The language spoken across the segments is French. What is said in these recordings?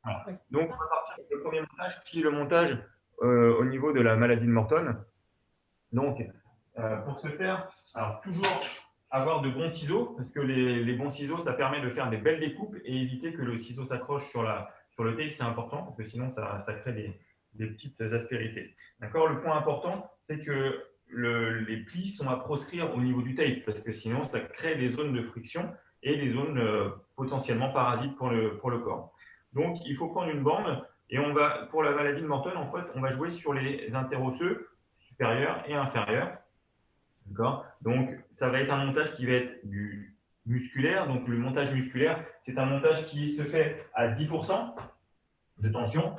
Voilà. Ouais. Donc, on va partir sur le premier montage, qui est le montage au niveau de la maladie de Morton. Donc, pour ce faire, alors toujours avoir de bons ciseaux, parce que les bons ciseaux, ça permet de faire des belles découpes et éviter que le ciseau s'accroche sur le tape, c'est important, parce que sinon, ça crée des petites aspérités. D'accord. Le point important, c'est que les plis sont à proscrire au niveau du tape, parce que sinon, ça crée des zones de friction et des zones potentiellement parasites pour le corps. Donc, il faut prendre une bande et on va, pour la maladie de Morton, en fait, on va jouer sur les interosseux supérieurs et inférieurs. D'accord. Donc, ça va être un montage qui va être du musculaire. Donc, le montage musculaire, c'est un montage qui se fait à 10% de tension.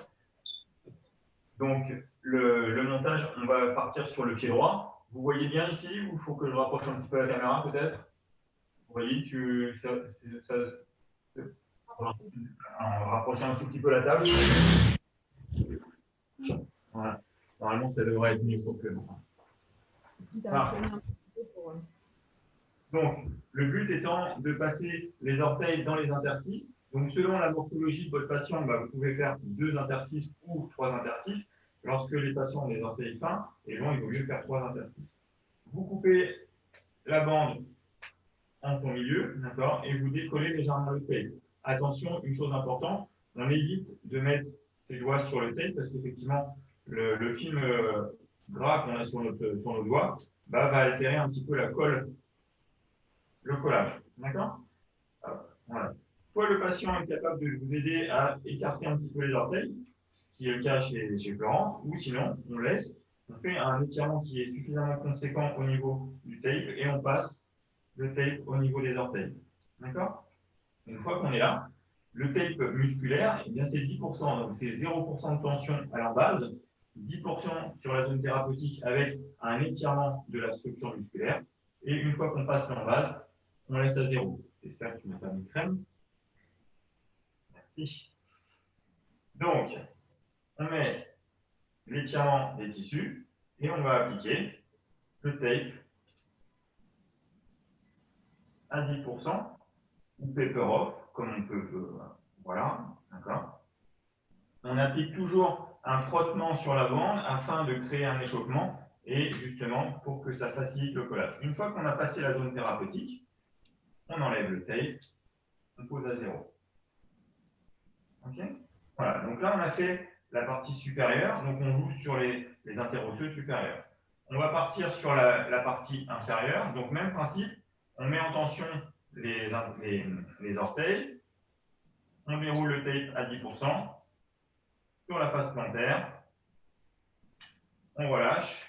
Donc, le montage, on va partir sur le pied droit. Vous voyez bien ici, ou il faut que je rapproche un petit peu la caméra peut-être? Vous voyez que on va rapprocher un tout petit peu la table. Voilà. Normalement, ça devrait être mieux pour que. Voilà. Donc, le but étant de passer les orteils dans les interstices. Donc, selon la morphologie de votre patient, vous pouvez faire 2 interstices ou 3 interstices. Lorsque les patients ont des orteils fins, il vaut mieux faire 3 interstices. Vous coupez la bande en son milieu, d'accord, et vous décollez légèrement le tape. Attention, une chose importante, on évite de mettre ses doigts sur le tape parce qu'effectivement, le film gras qu'on a sur nos doigts va altérer un petit peu la colle, le collage. D'accord. Voilà. Soit le patient est capable de vous aider à écarter un petit peu les orteils, ce qui est le cas chez Florence, ou sinon, on laisse, on fait un étirement qui est suffisamment conséquent au niveau du tape et on passe le tape au niveau des orteils. D'accord. Une fois qu'on est là, le tape musculaire, eh bien c'est 10%, donc c'est 0% de tension à la base, 10% sur la zone thérapeutique avec un étirement de la structure musculaire, et une fois qu'on passe l'embase, on laisse à 0. J'espère que tu m'as pas mis de crème. Merci. Donc, on met l'étirement des tissus et on va appliquer le tape à 10% ou paper off, comme on peut. Voilà, d'accord. On applique toujours un frottement sur la bande afin de créer un échauffement et justement pour que ça facilite le collage. Une fois qu'on a passé la zone thérapeutique, on enlève le tape, on pose à 0. Ok. Voilà, donc là on a fait la partie supérieure, donc on joue sur les interosseux supérieurs. On va partir sur la partie inférieure, donc même principe, on met en tension les orteils, on déroule le tape à 10%, sur la face plantaire, on relâche,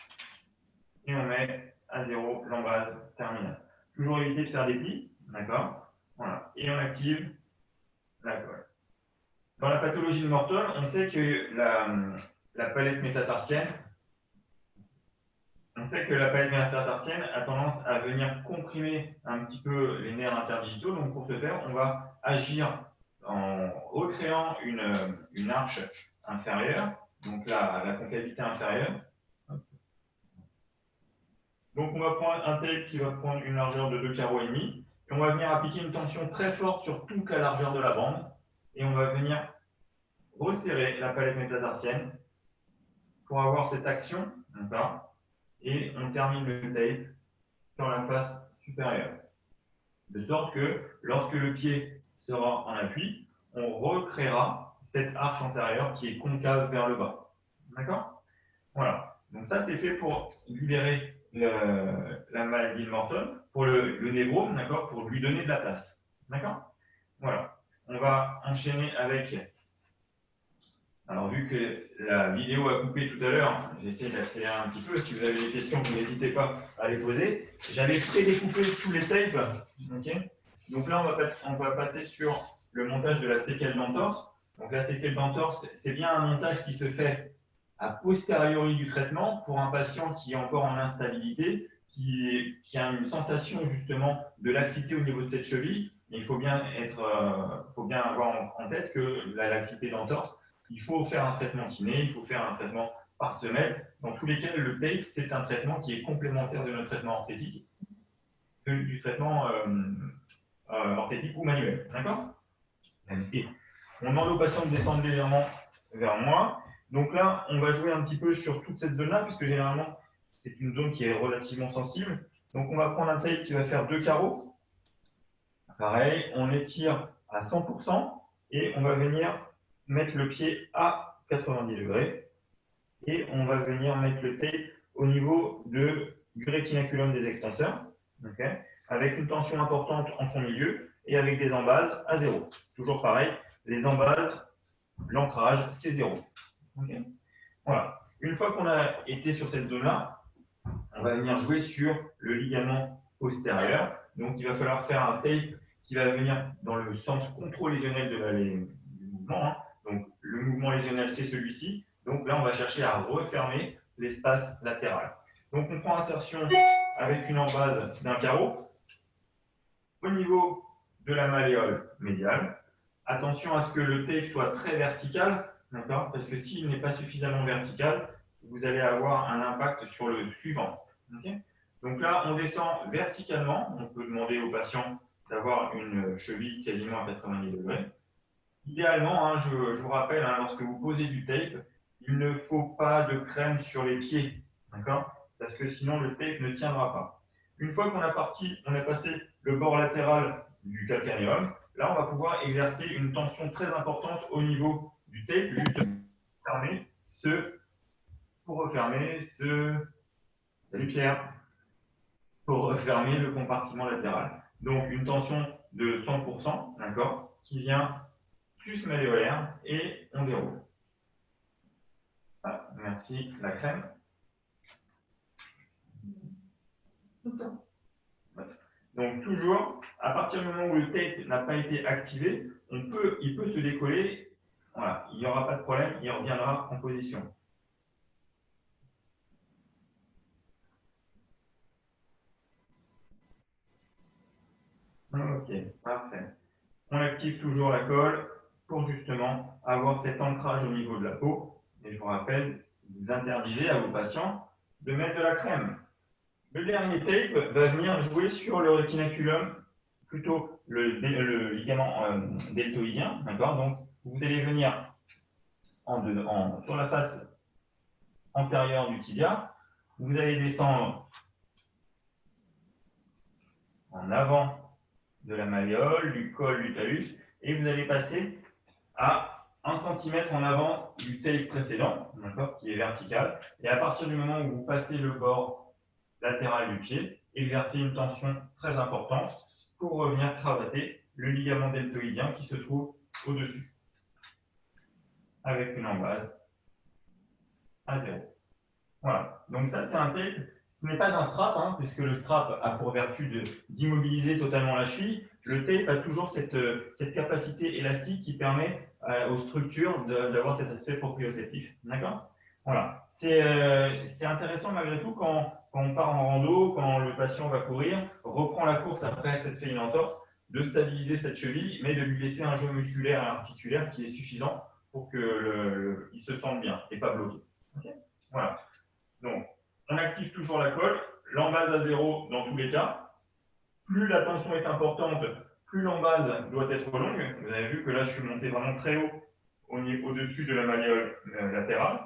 et on met à 0 l'embase terminale. Toujours éviter de faire des plis, d'accord. Voilà, et on active la colle. Dans la pathologie de Morton, on sait que la palette métatarsienne, a tendance à venir comprimer un petit peu les nerfs interdigitaux. Donc pour ce faire, on va agir en recréant une arche inférieure, donc la concavité inférieure. Donc on va prendre un tape qui va prendre une largeur de 2 carreaux et demi, et on va venir appliquer une tension très forte sur toute la largeur de la bande, et on va venir resserrer la palette métatarsienne pour avoir cette action, et on termine le tape sur la face supérieure. De sorte que lorsque le pied sera en appui, on recréera cette arche antérieure qui est concave vers le bas. D'accord. Voilà. Donc ça, c'est fait pour libérer la maladie de Morton, pour le névrome, d'accord, pour lui donner de la place. D'accord. Voilà. On va enchaîner avec. Alors, vu que la vidéo a coupé tout à l'heure, j'essaie d'accélérer un petit peu. Si vous avez des questions, vous n'hésitez pas à les poser. J'avais pré-découpé tous les tapes. Okay. Donc là, on va passer sur le montage de la séquelle d'entorse. Donc la séquelle d'entorse, c'est bien un montage qui se fait a posteriori du traitement pour un patient qui est encore en instabilité, qui a une sensation justement de laxité au niveau de cette cheville. Mais il faut bien avoir en tête que la laxité d'entorse, il faut faire un traitement kiné, il faut faire un traitement par semaine. Dans tous les cas, le tape, c'est un traitement qui est complémentaire de notre traitement orthétique, du traitement orthétique ou manuel. D'accord. Et On demande au patient de descendre légèrement vers moi. Donc là, on va jouer un petit peu sur toute cette zone-là, puisque généralement, c'est une zone qui est relativement sensible. Donc on va prendre un tape qui va faire 2 carreaux. Pareil, on étire à 100% et on va venir mettre le pied à 90 degrés. Et on va venir mettre le tape au niveau du rétinaculum des extenseurs, okay, avec une tension importante en son milieu et avec des embases à 0. Toujours pareil, les embases, l'ancrage, c'est 0. Okay. Voilà. Une fois qu'on a été sur cette zone-là, on va venir jouer sur le ligament postérieur. Donc, il va falloir faire un tape qui va venir dans le sens contrôle-lésionnel du mouvement. Hein. Donc, le mouvement lésionnel, c'est celui-ci. Donc là, on va chercher à refermer l'espace latéral. Donc, on prend insertion avec une embase d'un carreau au niveau de la malléole médiale. Attention à ce que le tape soit très vertical, d'accord? Parce que s'il n'est pas suffisamment vertical, vous allez avoir un impact sur le suivant. Okay. Donc là, on descend verticalement. On peut demander au patient d'avoir une cheville quasiment à 90 degrés. Idéalement, hein, je vous rappelle, hein, lorsque vous posez du tape, il ne faut pas de crème sur les pieds, d'accord? Parce que sinon, le tape ne tiendra pas. Une fois qu'on a passé le bord latéral du calcanéum, là, on va pouvoir exercer une tension très importante au niveau du tape, justement, pour refermer Salut Pierre, pour refermer le compartiment latéral. Donc, une tension de 100%, d'accord, qui vient sus-malléolaire et on déroule. Voilà, merci, la crème. Donc, toujours, à partir du moment où le tape n'a pas été activé, il peut se décoller. Voilà, il n'y aura pas de problème, il reviendra en position. Ok, parfait. On active toujours la colle pour justement avoir cet ancrage au niveau de la peau. Et je vous rappelle, vous interdisez à vos patients de mettre de la crème. Le dernier tape va venir jouer sur le rétinaculum, plutôt le ligament deltoïdien. Donc, vous allez venir sur la face antérieure du tibia. Vous allez descendre en avant de la malléole, du col, du talus, et vous allez passer à 1 cm en avant du tape précédent, qui est vertical. Et à partir du moment où vous passez le bord latéral du pied, exercez une tension très importante pour revenir cravater le ligament deltoïdien qui se trouve au-dessus, avec une embase à 0. Voilà, donc ça c'est un tape. Ce n'est pas un strap, hein, puisque le strap a pour vertu d'immobiliser totalement la cheville. Le tape a toujours cette capacité élastique qui permet aux structures d'avoir cet aspect proprioceptif. D'accord? Voilà. C'est intéressant malgré tout quand on part en rando, quand le patient va courir, reprend la course après s'être fait une entorse, de stabiliser cette cheville, mais de lui laisser un jeu musculaire et articulaire qui est suffisant pour qu'il se sente bien et pas bloqué. Okay. Voilà. Donc, on active toujours la colle, l'embase à 0 dans tous les cas. Plus la tension est importante, plus l'embase doit être longue. Vous avez vu que là, je suis monté vraiment très haut au-dessus de la malléole latérale.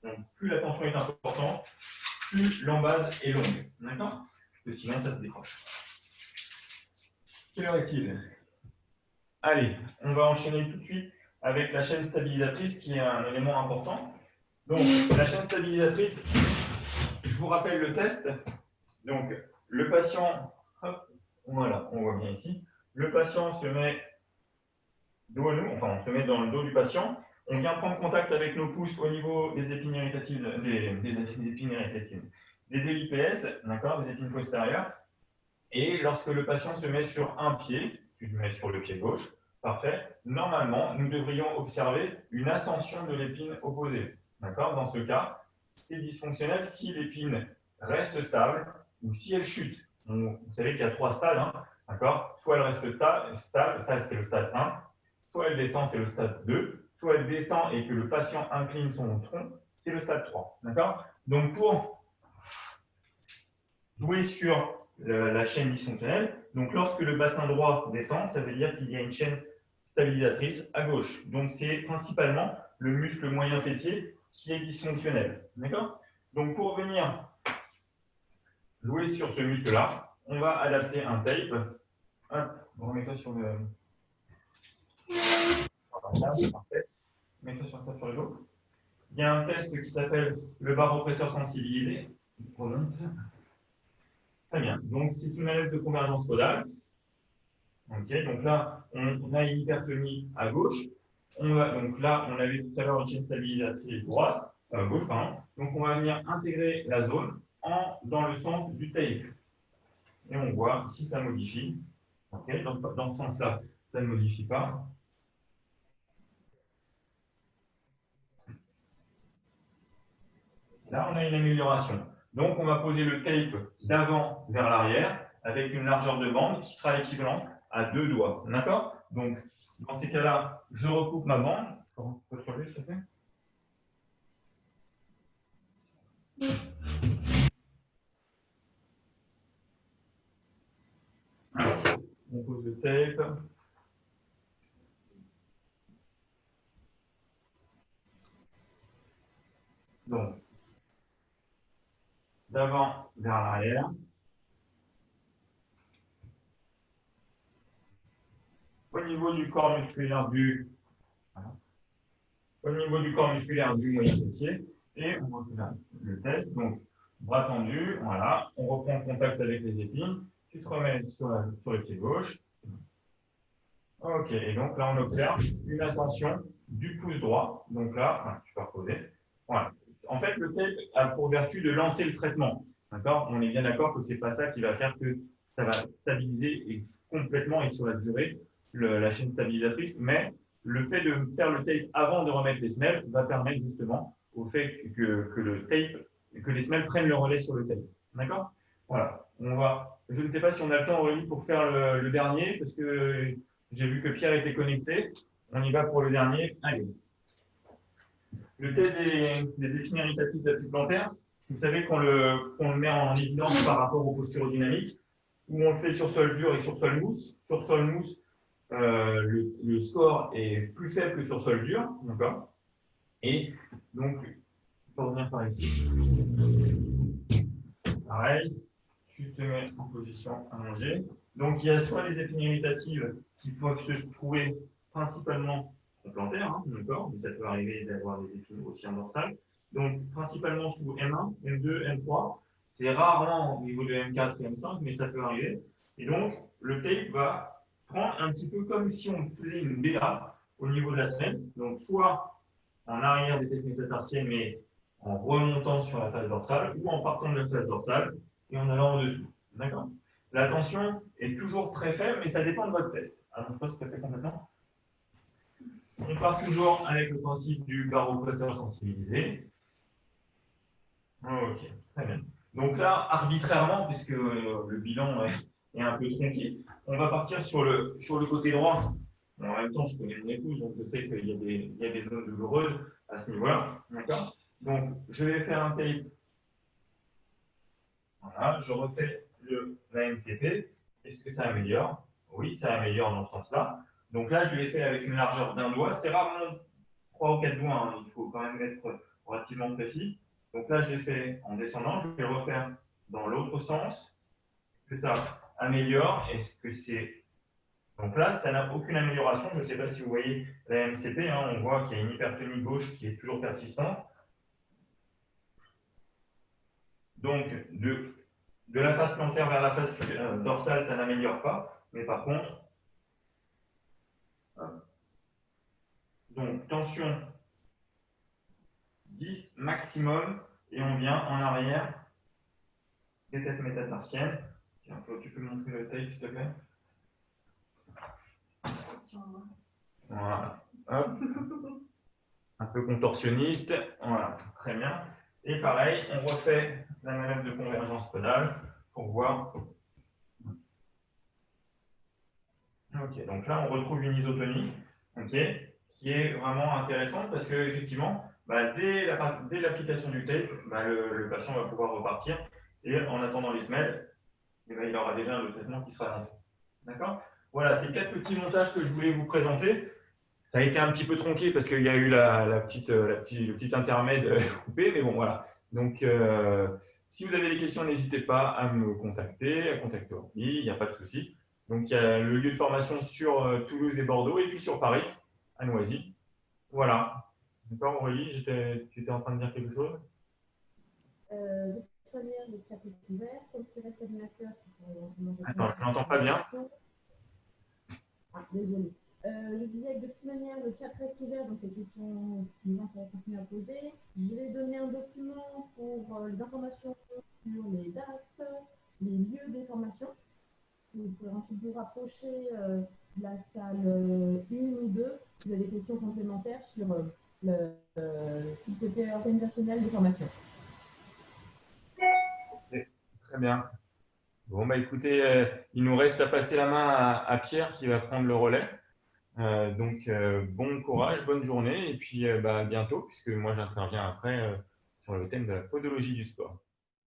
Donc, plus la tension est importante, plus l'embase est longue. D'accord? Parce que sinon, ça se décroche. Quelle heure est-il? Allez, on va enchaîner tout de suite avec la chaîne stabilisatrice qui est un élément important. Donc, la chaîne stabilisatrice, je vous rappelle le test. Donc, le patient, hop, voilà, on voit bien ici. Le patient se met dos à nous, enfin, on se met dans le dos du patient. On vient prendre contact avec nos pouces au niveau des épines irritatives, des EIPS, d'accord, des épines postérieures. Et lorsque le patient se met sur un pied, tu le mets sur le pied gauche, parfait. Normalement, nous devrions observer une ascension de l'épine opposée. D'accord? Dans ce cas, c'est dysfonctionnel si l'épine reste stable ou si elle chute. Vous savez qu'il y a 3 stades. Hein, d'accord? Soit elle reste stable, ça c'est le stade 1. Soit elle descend, c'est le stade 2. Soit elle descend et que le patient incline son tronc, c'est le stade 3. D'accord? Donc pour jouer sur la chaîne dysfonctionnelle, donc lorsque le bassin droit descend, ça veut dire qu'il y a une chaîne stabilisatrice à gauche. Donc, c'est principalement le muscle moyen fessier qui est dysfonctionnel. D'accord? Donc, pour venir jouer sur ce muscle-là, on va adapter un tape. Hop, on remet ça sur le. Parfait. Mets-toi sur le dos. Il y a un test qui s'appelle le baropresseur sensibilisé. Très bien. Donc, c'est une manœuvre de convergence caudale. Ok, donc là, on a une hypertonie à gauche. Donc là, on avait tout à l'heure une chaîne stabilisatrice droite, gauche, pardon. Donc, on va venir intégrer la zone dans le sens du tape. Et on voit si ça modifie. Ok, donc dans ce sens-là, ça ne modifie pas. Là, on a une amélioration. Donc, on va poser le tape d'avant vers l'arrière avec une largeur de bande qui sera équivalente à 2 doigts. D'accord? Donc, dans ces cas-là, je recoupe ma bande. Comment tu peux te relever, s'il te plaît? On pose le tape. Donc, d'avant vers l'arrière. Au niveau du corps musculaire du moyen fessier. Et on va faire le test. Donc, bras tendu, voilà. On reprend contact avec les épines. Tu te remets sur le pied gauche. Ok, et donc là, on observe une ascension du pouce droit. Donc là, tu peux reposer. Voilà. En fait, le tape a pour vertu de lancer le traitement. D'accord? On est bien d'accord que ce n'est pas ça qui va faire que ça va stabiliser complètement et sur la durée la chaîne stabilisatrice, mais le fait de faire le tape avant de remettre les semelles va permettre justement au fait que les semelles prennent le relais sur le tape. D'accord? Voilà. Je ne sais pas si on a le temps, Aurélie, pour faire le dernier, parce que j'ai vu que Pierre était connecté. On y va pour le dernier. Allez. Le test des épines irritatives plantaires, vous savez qu'on le met en évidence par rapport aux postures dynamiques, où on le fait sur sol dur et sur sol mousse. Sur sol mousse, le score est plus faible que sur sol dur. D'accord? Et donc, pour revenir par ici. Pareil, tu te mets en position allongée. Donc, il y a soit les épines irritatives qui peuvent se trouver principalement plantaires, hein, d'accord, mais ça peut arriver d'avoir des épines aussi en dorsale. Donc, principalement sous M1, M2, M3. C'est rarement au niveau de M4 et M5, mais ça peut arriver. Et donc, le tape va prendre un petit peu comme si on faisait une BA au niveau de la semelle. Donc, soit en arrière des têtes métatarsiennes, mais en remontant sur la face dorsale, ou en partant de la face dorsale et en allant en dessous. D'accord? La tension est toujours très faible, mais ça dépend de votre test. Alors, je pense que ça fait complètement. On part toujours avec le principe du baropresseur sensibilisé. Ok, très bien. Donc là, arbitrairement, puisque le bilan est un peu tronqué, on va partir sur le côté droit. Bon, en même temps, je connais mon épouse, donc je sais qu'il y a des zones douloureuses à ce niveau-là. D'accord? Donc, je vais faire un tape. Voilà, je refais la MCP. Est-ce que ça améliore? Oui, ça améliore dans ce sens-là. Donc là, je l'ai fait avec une largeur d'un doigt. C'est rarement 3 ou 4 doigts, hein. Il faut quand même être relativement précis. Donc là, je l'ai fait en descendant. Je vais le refaire dans l'autre sens. Est-ce que ça améliore? Est-ce que c'est. Donc là, ça n'a aucune amélioration. Je ne sais pas si vous voyez la MCP. Hein, on voit qu'il y a une hypertonie gauche qui est toujours persistante. Donc, de la face plantaire vers la face dorsale, ça n'améliore pas. Mais par contre, donc tension 10 maximum, et on vient en arrière des têtes métatarsiennes. Tiens, tu peux montrer le tape, s'il te plaît? Voilà. Hop. Un peu contorsionniste. Voilà, très bien. Et pareil, on refait la manœuvre de convergence caudale pour voir. Ok, donc là, on retrouve une isotonie, ok, qui est vraiment intéressante parce qu'effectivement, dès l'application du tape, le patient va pouvoir repartir et en attendant les semelles, il aura déjà le traitement qui sera lancé. D'accord? Voilà, c'est 4 petits montages que je voulais vous présenter. Ça a été un petit peu tronqué parce qu'il y a eu le petit intermède coupé, mais bon, voilà. Donc, si vous avez des questions, n'hésitez pas à me contacter, à contacter Orly, il n'y a pas de souci. Donc, il y a le lieu de formation sur Toulouse et Bordeaux, et puis sur Paris, à Noisy. Voilà. D'accord, Aurélie, tu étais en train de dire quelque chose? De toute manière, le chat est ouvert. Comme tu restes animateur, tu pourrais éventuellement répondre Attends, je ne à l'entends toutes pas les bien. questions. Ah, désolé. Je disais que de toute manière, le chat reste ouvert, donc les questions les gens pourront continuer à poser. Je vais donner un document pour les informations sur les dates, les lieux des formations. Vous pouvez ensuite vous rapprocher de la salle 1 ou 2. Vous avez des questions complémentaires sur le côté organisationnel des formations. Ok, très bien. Bon, bah écoutez, il nous reste à passer la main à Pierre qui va prendre le relais. Bon courage, bonne journée, et puis bah, à bientôt, puisque moi j'interviens après sur le thème de la podologie du sport.